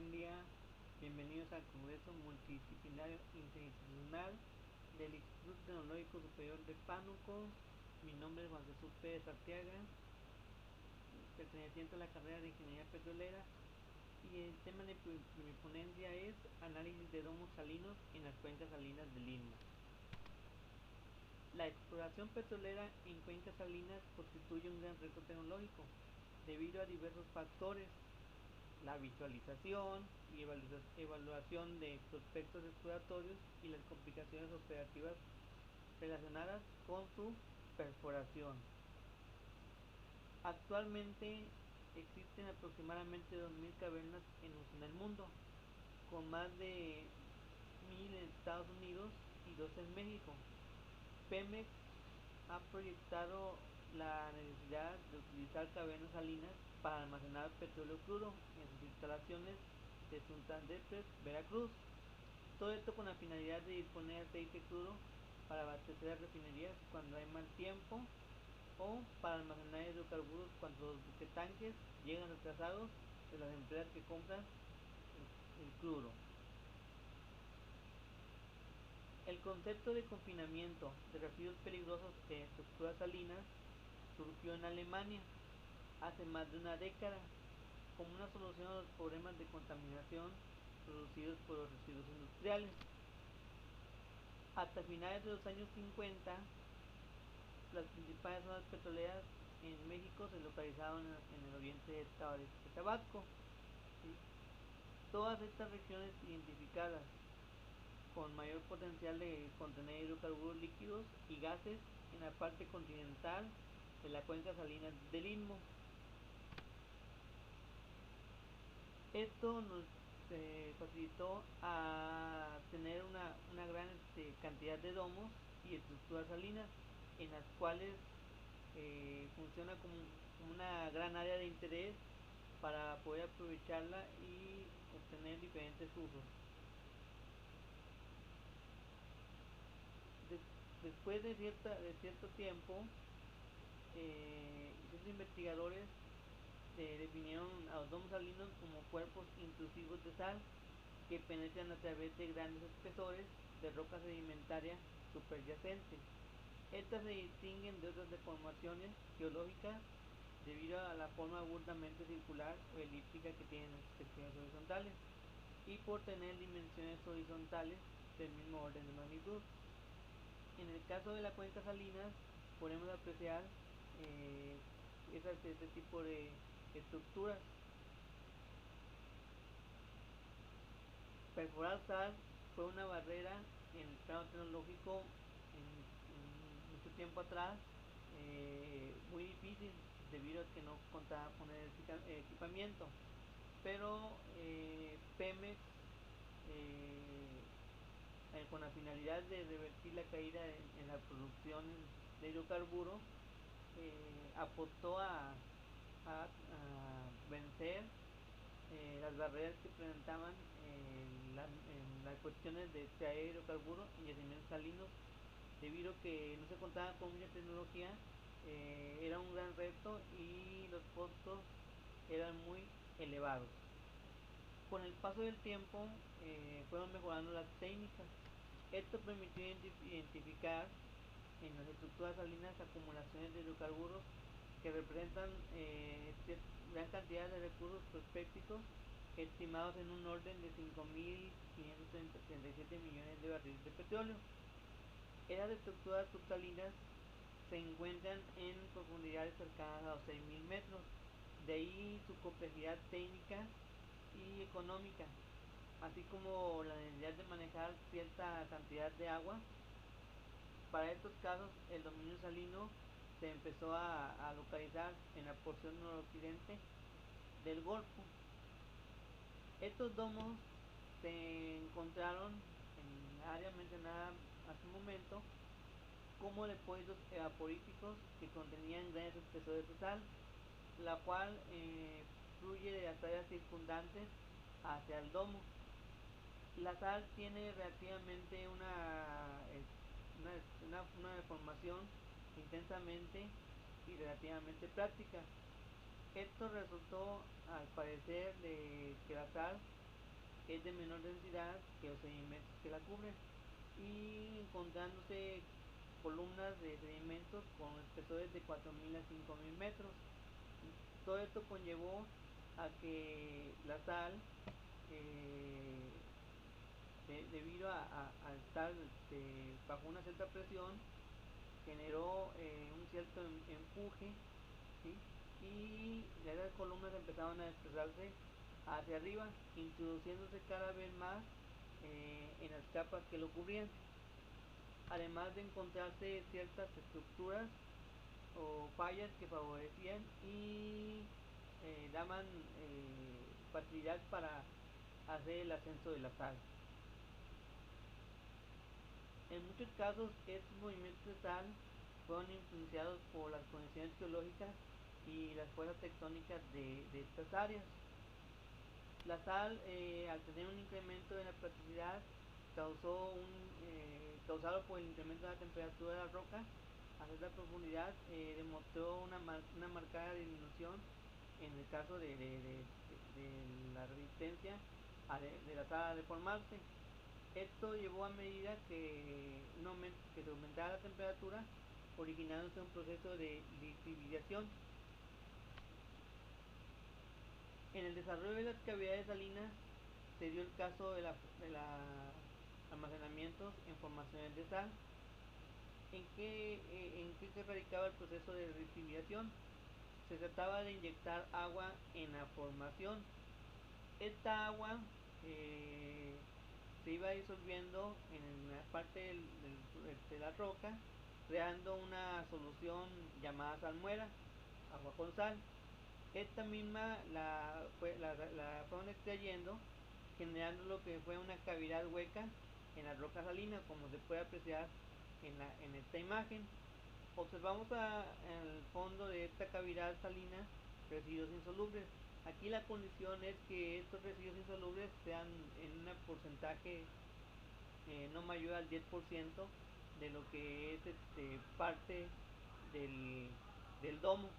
buen día. Bienvenidos al Congreso Multidisciplinario Interinstitucional del Instituto Tecnológico Superior de Pánuco. Mi nombre es Juan Jesús Pérez Arteaga, perteneciente a la carrera de Ingeniería Petrolera, y el tema de mi ponencia es análisis de domos salinos en las cuencas salinas del Istmo. La exploración petrolera en cuencas salinas constituye un gran reto tecnológico debido a diversos factores: la visualización y evaluación de prospectos exploratorios y las complicaciones operativas relacionadas con su perforación. Actualmente existen aproximadamente 2000 cavernas en uso en el mundo, con más de 1000 en Estados Unidos y 2 en México. Pemex ha proyectado la necesidad de utilizar cavernas salinas para almacenar petróleo crudo en sus instalaciones de Sultán del Press, Veracruz. Todo esto con la finalidad de disponer de aceite crudo para abastecer a refinerías cuando hay mal tiempo, o para almacenar hidrocarburos cuando los buquetanques llegan retrasados de las empresas que compran el crudo. El concepto de confinamiento de residuos peligrosos en estructuras salinas surgió en Alemania hace más de una década como una solución a los problemas de contaminación producidos por los residuos industriales. Hasta finales de los años 50, las principales zonas petroleras en México se localizaban en el oriente del estado de Tabasco. Todas estas regiones identificadas con mayor potencial de contener hidrocarburos líquidos y gases en la parte continental de la cuenca salina del Istmo. Esto nos facilitó a tener una gran cantidad de domos y estructuras salinas, en las cuales funciona como una gran área de interés para poder aprovecharla y obtener diferentes usos. Después de cierto tiempo, ciertos investigadores definieron a los domos salinos como cuerpos intrusivos de sal que penetran a través de grandes espesores de roca sedimentaria subyacente. Estas se distinguen de otras deformaciones geológicas debido a la forma burdamente circular o elíptica que tienen las secciones horizontales, y por tener dimensiones horizontales del mismo orden de magnitud. En el caso de la cuenca salinas podemos apreciar este tipo de estructuras. Perforar sal fue una barrera en el plano tecnológico en mucho tiempo atrás, muy difícil debido a que no contaba con el equipamiento, pero Pemex, con la finalidad de revertir la caída en la producción de hidrocarburos, apostó a vencer las barreras que presentaban en las cuestiones de extraer hidrocarburos en yacimientos salinos, debido a que no se contaba con mucha tecnología. Era un gran reto y los costos eran muy elevados. Con el paso del tiempo fueron mejorando las técnicas. Esto permitió identificar en las estructuras salinas acumulaciones de hidrocarburos que representan gran cantidad de recursos prospécticos, estimados en un orden de 5.537 millones de barriles de petróleo. Estas estructuras subsalinas se encuentran en profundidades cercanas a los 6.000 metros, de ahí su complejidad técnica y económica, así como la necesidad de manejar cierta cantidad de agua. Para estos casos, el dominio salino se empezó a localizar en la porción noroccidente del Golfo. Estos domos se encontraron en la área mencionada hace un momento como depósitos evaporíficos que contenían grandes espesores de sal, la cual fluye de las áreas circundantes hacia el domo. La sal tiene relativamente una deformación intensamente y relativamente práctica. Esto resultó, al parecer, de que la sal es de menor densidad que los sedimentos que la cubren, y encontrándose columnas de sedimentos con espesores de 4.000 a 5.000 metros. Todo esto conllevó a que la sal, eh, debido a estar bajo una cierta presión, generó un cierto empuje, ¿sí? Y las columnas empezaron a desplazarse hacia arriba, introduciéndose cada vez más en las capas que lo cubrían, además de encontrarse ciertas estructuras o fallas que favorecían y daban facilidad para hacer el ascenso de la sal. En muchos casos, estos movimientos de sal fueron influenciados por las condiciones geológicas y las fuerzas tectónicas de estas áreas. La sal, al tener un incremento de la plasticidad, causado por el incremento de la temperatura de la roca a cierta profundidad, demostró una marcada disminución en el caso de la resistencia de la sal a deformarse. Esto llevó a medida que se aumentara la temperatura, originándose un proceso de lixiviación. En el desarrollo de las cavidades salinas se dio el caso de la almacenamientos en formaciones de sal. ¿En qué se radicaba el proceso de lixiviación? Se trataba de inyectar agua en la formación. Esta agua se iba disolviendo en la parte de la roca, creando una solución llamada salmuera, agua con sal. Esta misma la fueron extrayendo, generando lo que fue una cavidad hueca en la roca salina, como se puede apreciar en esta imagen. Observamos en el fondo de esta cavidad salina residuos insolubles. Aquí la condición es que estos residuos insolubles sean en un porcentaje no mayor al 10% de lo que es parte del domo.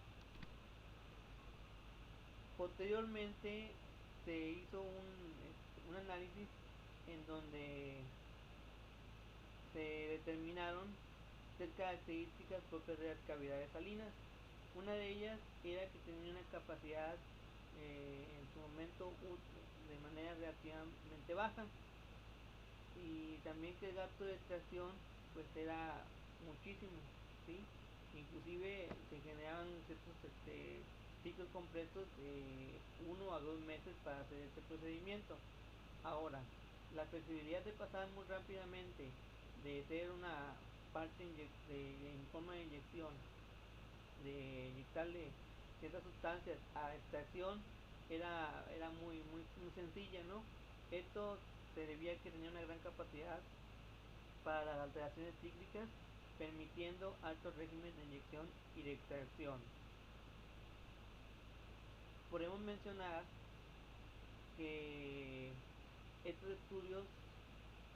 Posteriormente se hizo un análisis en donde se determinaron tres características propias de las cavidades salinas. Una de ellas era que tenía una capacidad en su momento de manera relativamente baja, y también que el gasto de extracción pues era muchísimo, ¿sí? Inclusive se generaban ciertos ciclos completos de 1 a 2 meses para hacer este procedimiento. Ahora, la flexibilidad de pasar muy rápidamente de ser una parte en forma de inyección, de inyectarle ciertas sustancias a extracción, era muy sencilla, ¿no? Esto se debía a que tenía una gran capacidad para las alteraciones cíclicas, permitiendo altos regímenes de inyección y de extracción. Podemos mencionar que estos estudios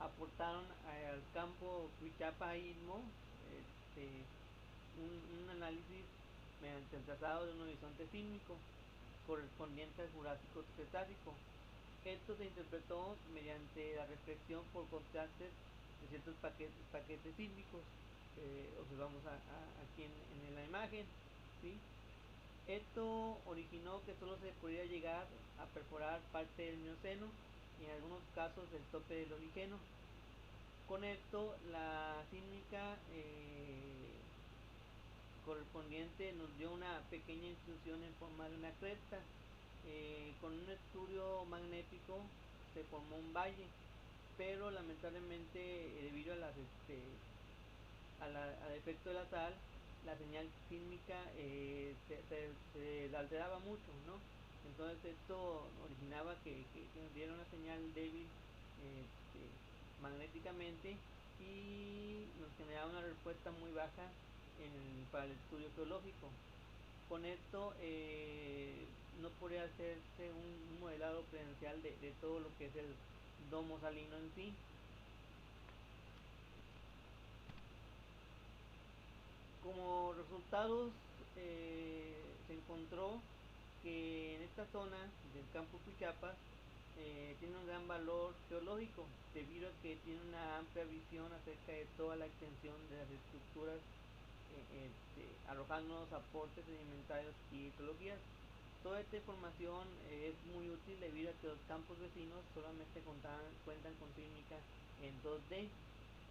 aportaron al campo Huichapa-Istmo este, un análisis mediante el trazado de un horizonte sísmico correspondiente al Jurásico-Cretácico. Esto se interpretó mediante la reflexión por contrastes de ciertos paquetes sísmicos que observamos aquí en la imagen, ¿sí? Esto originó que solo se pudiera llegar a perforar parte del Mioceno y en algunos casos el tope del Oligeno. Con esto la sísmica correspondiente nos dio una pequeña intrusión en forma de una cresta. Con un estudio magnético se formó un valle, pero lamentablemente debido a al efecto de la sal, la señal sísmica se alteraba mucho, ¿no? Entonces esto originaba que nos diera una señal débil magnéticamente, y nos generaba una respuesta muy baja para el estudio geológico. Con esto no podría hacerse un modelado diferencial de todo lo que es el domo salino en sí. Como resultados, se encontró que en esta zona del campo Cuichapas tiene un gran valor geológico debido a que tiene una amplia visión acerca de toda la extensión de las estructuras, arrojándonos aportes sedimentarios y hidrologías. Toda esta información es muy útil debido a que los campos vecinos solamente cuentan con técnica en 2D.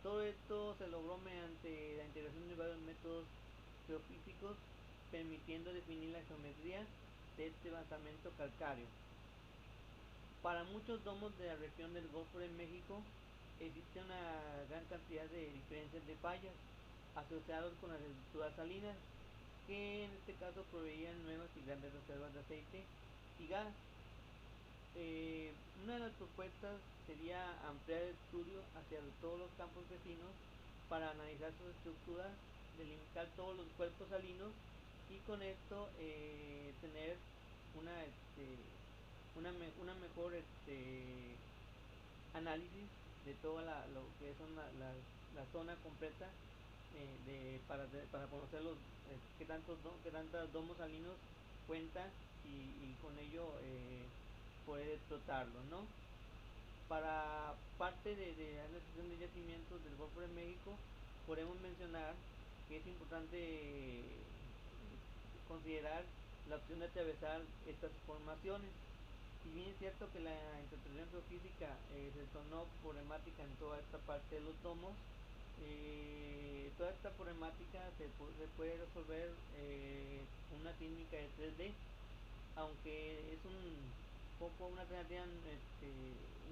Todo esto se logró mediante la integración de varios métodos geofísicos, permitiendo definir la geometría de este basamento calcáreo. Para muchos domos de la región del Golfo de México existe una gran cantidad de diferencias de fallas asociados con las estructuras salinas, que en este caso proveían nuevas y grandes reservas de aceite y gas. Una de las propuestas sería ampliar el estudio hacia todos los campos vecinos para analizar sus estructuras, delimitar todos los cuerpos salinos y con esto tener una, una mejor análisis de toda lo que son la zona completa, para conocer los qué tantos domos salinos cuentan y con ello poder explotarlo, ¿no? Para parte de la administración de yacimientos del Golfo de México, podemos mencionar que es importante considerar la opción de atravesar estas formaciones. Si bien es cierto que la interpretación geofísica se tornó problemática en toda esta parte de los domos, toda esta problemática se puede resolver una técnica de 3D, aunque es un poco una alternativa,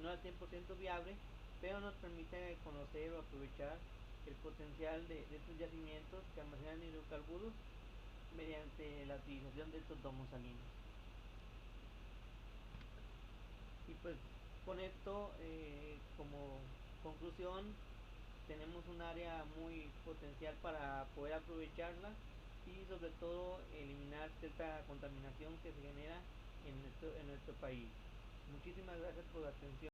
no al 100% viable, pero nos permite conocer o aprovechar el potencial de estos yacimientos que almacenan hidrocarburos mediante la utilización de estos domos salinos. Y pues con esto, como conclusión, tenemos un área muy potencial para poder aprovecharla y sobre todo eliminar cierta contaminación que se genera en nuestro país. Muchísimas gracias por la atención.